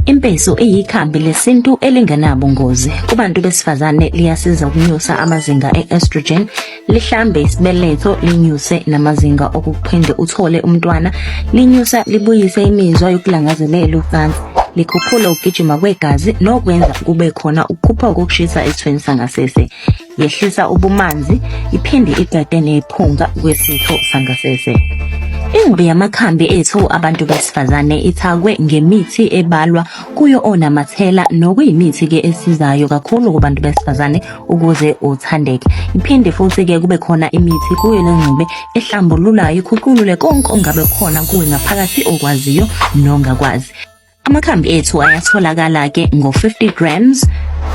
Impesu iyikhambi lesintu elingenabungozi. Kubantu besifazane liyasiza ukunyusa amazinga e-estrogen, lihlambe isibeletho, linyuse namazinga okuphinde uthole umntwana, linyusa libuyise imizwa yokulangazelela ucansi, likhuphula ukugijima kwegazi nokwenza kube khona ukukhupha kokushisa esithweni sangasese, yehlisa ubumanzi, iphinde iqede nephunga kwesitho sangasese. Ingxube yamakhambi ethu abantu besifazane ithakwe ngemithi ebalwa kuyo onamathela nokuyimithi-ke esizayo kakhulu kubantu besifazane ukuze uthandeke. Iphinde futhi-ke kube khona imithi kuyo le ngxube ehlambululayo ikhuculule konke ongabe khona kuwe ngaphakathi okwaziyo nongakwazi. Amakhambi ethu ayatholakala-ke ngo-50 grams,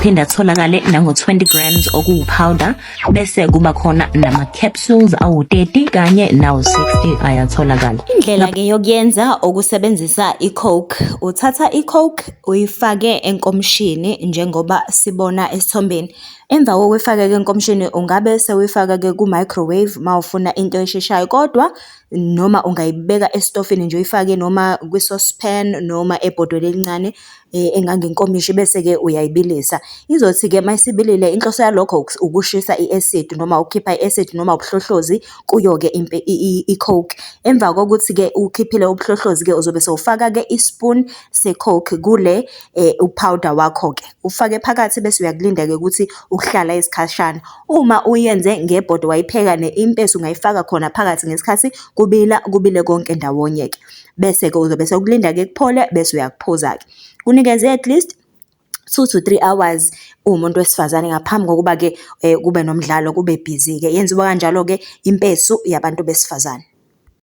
phinde atholakale nango-20 grams okuwupowder, bese kuba khona nama-capsules awu-30 kanye nawu-60 ayatholakala. Indlela-ke yokuyenza ukusebenzisa i-coke. Uthatha i-coke uyifake enkomishini njengoba sibona esithombeni. Emva kokuyifaka-ke enkomishini ungabe sewuyifaka-ke ku-microwave mawufuna into esheshayo, kodwa noma ungayibeka estofini nje uyifake noma kwi-saucepan noma ebhodweni elincane engangenkomishi bese-ke uyayibilisa. Izothi-ke mayisibilile inhloso yalokho ukushisa i-acid noma ukukhipha i-acid noma ubuhlohlozi kuyo-ke i-coke. Emva kokuthi-ke ukhiphile ubuhlohlozi-ke uzobe sewufaka-ke ispoon se-coke kule upowder wakho-ke ufake phakathi bese uyakulinda-ke ukuthi ukuhlala isikhashana. Uma uyenze ngebhodo wayipheka impesu ungayifaka khona phakathi ngesikhathi kubile konke ndawonye-ke bese-ke uzobe sewukulinda-ke kuphole bese uyakuphuza-ke. Kunikeze at least 2 to 3 hours umuntu wesifazane ngaphambi kokuba-ke kube nomdlalo kube busy-ke. Yenziwa kanjalo-ke impesu yabantu besifazane.